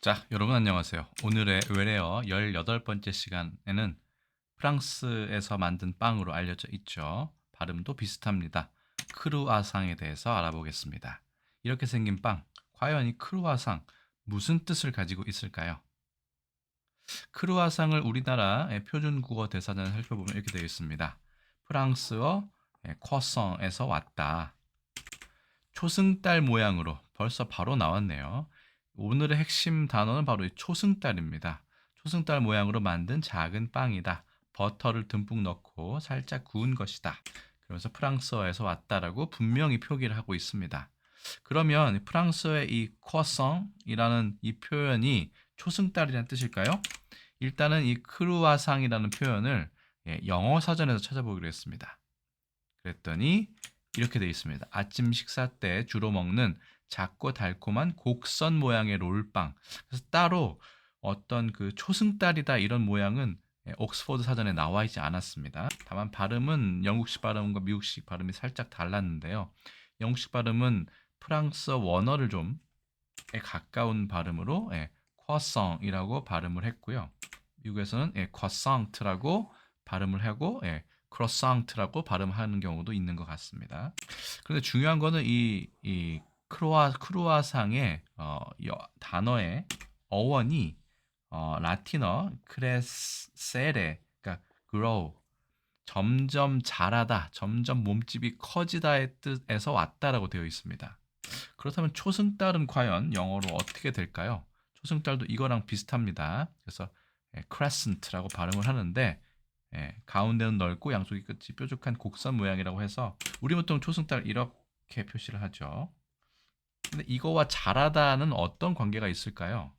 자, 여러분 안녕하세요. 오늘의 외래어 18번째 시간에는 프랑스에서 만든 빵으로 알려져 있죠. 발음도 비슷합니다. 크루아상에 대해서 알아보겠습니다. 이렇게 생긴 빵, 과연 이 크루아상 무슨 뜻을 가지고 있을까요? 크루아상을 우리나라의 표준국어 대사전에 살펴보면 이렇게 되어 있습니다. 프랑스어 쿼성에서 왔다. 초승달 모양으로 벌써 바로 나왔네요. 오늘의 핵심 단어는 바로 이 초승달입니다. 초승달 모양으로 만든 작은 빵이다. 버터를 듬뿍 넣고 살짝 구운 것이다. 그러면서 프랑스어에서 왔다라고 분명히 표기를 하고 있습니다. 그러면 프랑스어의 이 croissant이라는 이 표현이 초승달이라는 뜻일까요? 일단은 이 크루아상이라는 표현을 영어 사전에서 찾아보기로 했습니다. 그랬더니 이렇게 되어 있습니다. 아침 식사 때 주로 먹는 작고 달콤한 곡선 모양의 롤빵. 그래서 따로 어떤 그 초승달이다 이런 모양은 옥스퍼드 사전에 나와 있지 않았습니다. 다만 발음은 영국식 발음과 미국식 발음이 살짝 달랐는데요. 영국식 발음은 프랑스어 원어를 좀 가까운 발음으로 croissant이라고 발음을 했고요. 미국에서는 croissant라고 발음을 하고 croissant라고 발음하는 경우도 있는 것 같습니다. 그런데 중요한 거는 이 크루아상의 단어의 어원이 라틴어 크레세레, 그러니까 grow, 점점 자라다, 점점 몸집이 커지다의 뜻에서 왔다라고 되어 있습니다. 그렇다면 초승달은 과연 영어로 어떻게 될까요? 초승달도 이거랑 비슷합니다. 그래서 crescent라고 발음을 하는데 가운데는 넓고 양쪽이 끝이 뾰족한 곡선 모양이라고 해서 우리 보통 초승달 이렇게 표시를 하죠. 근데 이거와 자라다는 어떤 관계가 있을까요?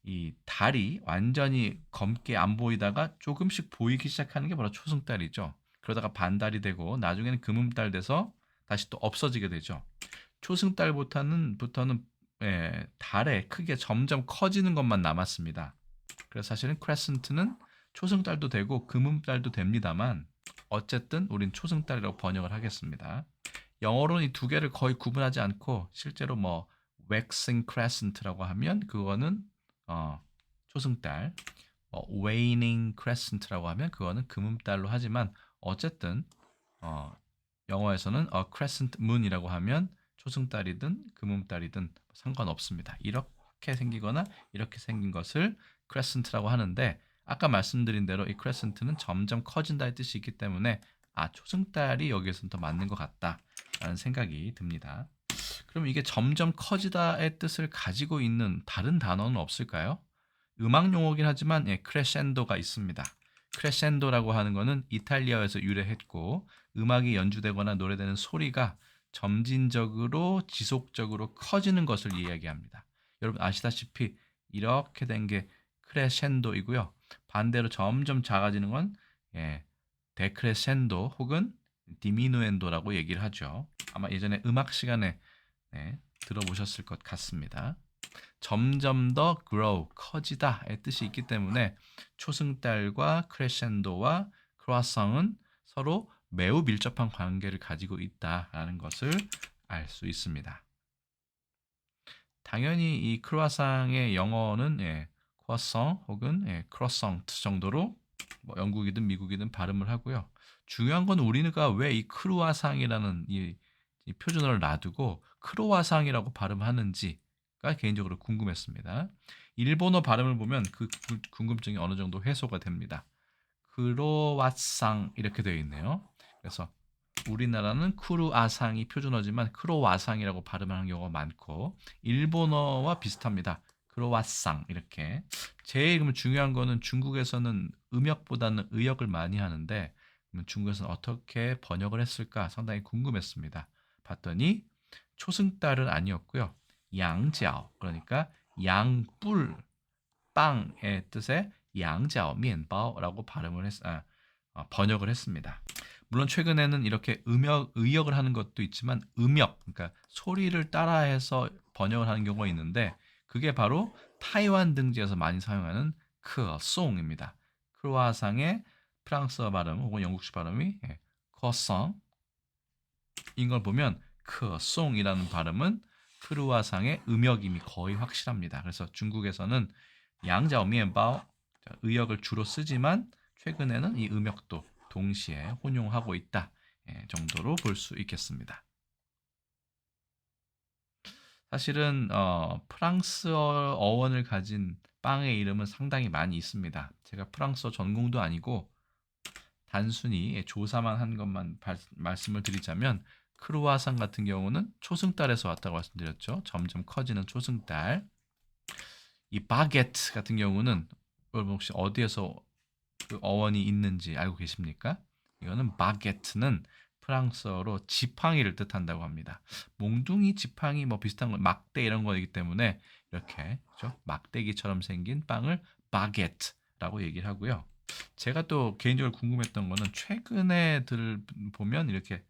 이 달이 완전히 검게 안 보이다가 조금씩 보이기 시작하는 게 바로 초승달이죠. 그러다가 반달이 되고 나중에는 금음달 돼서 다시 또 없어지게 되죠. 초승달부터는 달의 크기가 점점 커지는 것만 남았습니다. 그래서 사실은 크레센트는 초승달도 되고 금음달도 됩니다만 어쨌든 우린 초승달이라고 번역을 하겠습니다. 영어로는 이 두 개를 거의 구분하지 않고 실제로 뭐 waxing crescent라고 하면 그거는 초승달, waning crescent라고 하면 그거는 금음달로 하지만 어쨌든 어, 영어에서는 crescent moon이라고 하면 초승달이든 금음달이든 상관없습니다. 이렇게 생기거나 이렇게 생긴 것을 crescent라고 하는데 아까 말씀드린 대로 이 crescent는 점점 커진다의 뜻이 있기 때문에 초승달이 여기에서는 더 맞는 것 같다라는 생각이 듭니다. 그럼 이게 점점 커지다의 뜻을 가지고 있는 다른 단어는 없을까요? 음악 용어긴 하지만 크레센도가 있습니다. 크레센도라고 하는 것은 이탈리아에서 유래했고 음악이 연주되거나 노래되는 소리가 점진적으로 지속적으로 커지는 것을 이야기합니다. 여러분 아시다시피 이렇게 된 게 크레센도이고요. 반대로 점점 작아지는 건 데크레센도 혹은 디미누엔도라고 얘기를 하죠. 아마 예전에 음악 시간에 들어보셨을 것 같습니다. 점점 더 grow, 커지다의 뜻이 있기 때문에 초승달과 크레센도와 크로아상은 서로 매우 밀접한 관계를 가지고 있다라는 것을 알 수 있습니다. 당연히 이 크로아상의 영어는 croissant 혹은 croissant 정도로 뭐 영국이든 미국이든 발음을 하고요. 중요한 건 우리가 왜 이 크루아상이라는 이 표준어를 놔두고 크로아상이라고 발음하는지가 개인적으로 궁금했습니다. 일본어 발음을 보면 그 궁금증이 어느 정도 해소가 됩니다. 크로와상 이렇게 되어 있네요. 그래서 우리나라는 크루아상이 표준어지만 크로와상이라고 발음하는 경우가 많고 일본어와 비슷합니다. 크로와상 이렇게. 제일 그러면 중요한 거는 중국에서는 음역보다는 의역을 많이 하는데 그러면 중국에서는 어떻게 번역을 했을까 상당히 궁금했습니다. 봤더니 초승달은 아니었고요. 양지ao 그러니까 양뿔 빵의 뜻의 양지ao 미엔바오라고 번역을 했습니다. 물론 최근에는 이렇게 의역을 하는 것도 있지만 음역, 그러니까 소리를 따라해서 번역을 하는 경우가 있는데 그게 바로 타이완 등지에서 많이 사용하는 크송입니다. 크로아상의 프랑스어 발음 혹은 영국식 발음이 크송인 걸 보면 크송이라는 발음은 크루아상의 음역임이 거의 확실합니다. 그래서 중국에서는 양자오미엔바오 의역을 주로 쓰지만 최근에는 이 음역도 동시에 혼용하고 있다 정도로 볼 수 있겠습니다. 사실은 프랑스어 어원을 가진 빵의 이름은 상당히 많이 있습니다. 제가 프랑스어 전공도 아니고 단순히 조사만 한 것만 말씀을 드리자면 크루아상 같은 경우는 초승달에서 왔다고 말씀드렸죠. 점점 커지는 초승달. 이 바게트 같은 경우는 여러분 혹시 어디에서 그 어원이 있는지 알고 계십니까? 이거는 바게트는 프랑스어로 지팡이를 뜻한다고 합니다. 몽둥이, 지팡이 뭐 비슷한 거, 막대 이런 거이기 때문에 이렇게 그렇죠? 막대기처럼 생긴 빵을 바게트라고 얘기를 하고요. 제가 또 개인적으로 궁금했던 거는 최근에 보면 이렇게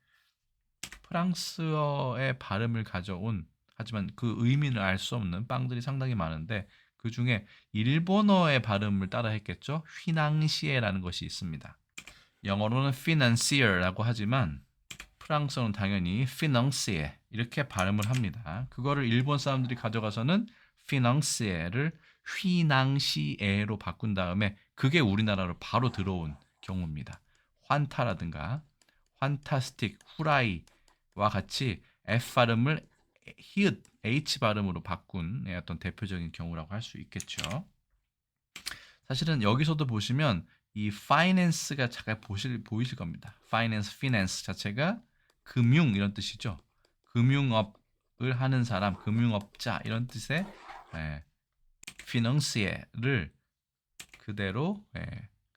프랑스어의 발음을 가져온 하지만 그 의미를 알 수 없는 빵들이 상당히 많은데 그 중에 일본어의 발음을 따라 했겠죠. 휘낭시에라는 것이 있습니다. 영어로는 financier라고 하지만 프랑스어는 당연히 financier 이렇게 발음을 합니다. 그거를 일본 사람들이 가져가서는 financier를 휘낭시에로 바꾼 다음에 그게 우리나라로 바로 들어온 경우입니다. 환타라든가 환타스틱, 후라이와 같이 F 발음을 히읗 H 발음으로 바꾼 어떤 대표적인 경우라고 할 수 있겠죠. 사실은 여기서도 보시면 이 finance가 잠깐 보이실 겁니다. finance 자체가 금융 이런 뜻이죠. 금융업을 하는 사람, 금융업자 이런 뜻의 financier를 그대로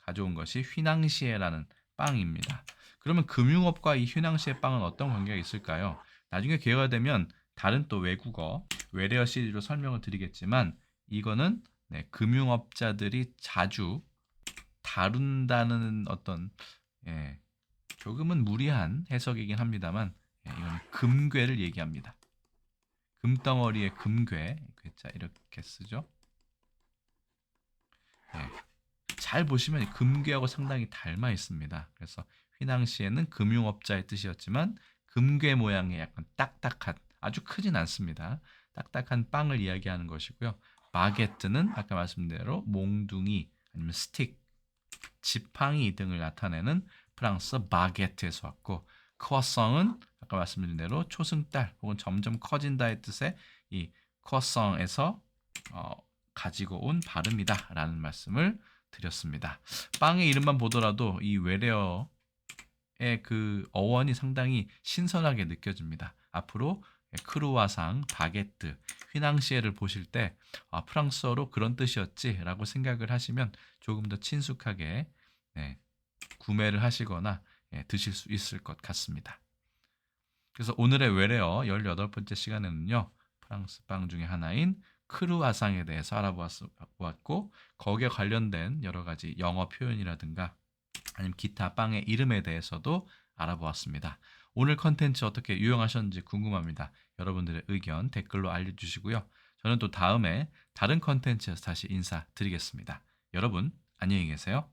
가져온 것이 휘낭시에라는 빵입니다. 그러면 금융업과 이 휘낭시에 빵은 어떤 관계가 있을까요? 나중에 기회가 되면 다른 또 외국어, 외래어 시리즈로 설명을 드리겠지만 이거는 금융업자들이 자주 다룬다는 어떤 조금은 무리한 해석이긴 합니다만 이건 금괴를 얘기합니다. 금덩어리의 금괴, 괴자 이렇게 쓰죠. 잘 보시면 금괴하고 상당히 닮아 있습니다. 그래서 휘낭시에는 금융업자의 뜻이었지만 금괴 모양의 약간 딱딱한 아주 크진 않습니다. 딱딱한 빵을 이야기하는 것이고요. 바게트는 아까 말씀드린 대로 몽둥이 아니면 스틱, 지팡이 등을 나타내는 프랑스 바게트에서 왔고 크워성은 아까 말씀드린 대로 초승달 혹은 점점 커진다의 뜻의 이 크워성에서 가지고 온 발음이다라는 말씀을 드렸습니다. 빵의 이름만 보더라도 이 외래어의 그 어원이 상당히 신선하게 느껴집니다. 앞으로 크루아상, 바게트, 휘낭시에를 보실 때 프랑스어로 그런 뜻이었지라고 생각을 하시면 조금 더 친숙하게 구매를 하시거나 드실 수 있을 것 같습니다. 그래서 오늘의 외래어 18번째 시간에는요. 프랑스 빵 중에 하나인 크루아상에 대해서 알아보았고 거기에 관련된 여러 가지 영어 표현이라든가 아니면 기타 빵의 이름에 대해서도 알아보았습니다. 오늘 컨텐츠 어떻게 유용하셨는지 궁금합니다. 여러분들의 의견 댓글로 알려주시고요. 저는 또 다음에 다른 컨텐츠에서 다시 인사드리겠습니다. 여러분 안녕히 계세요.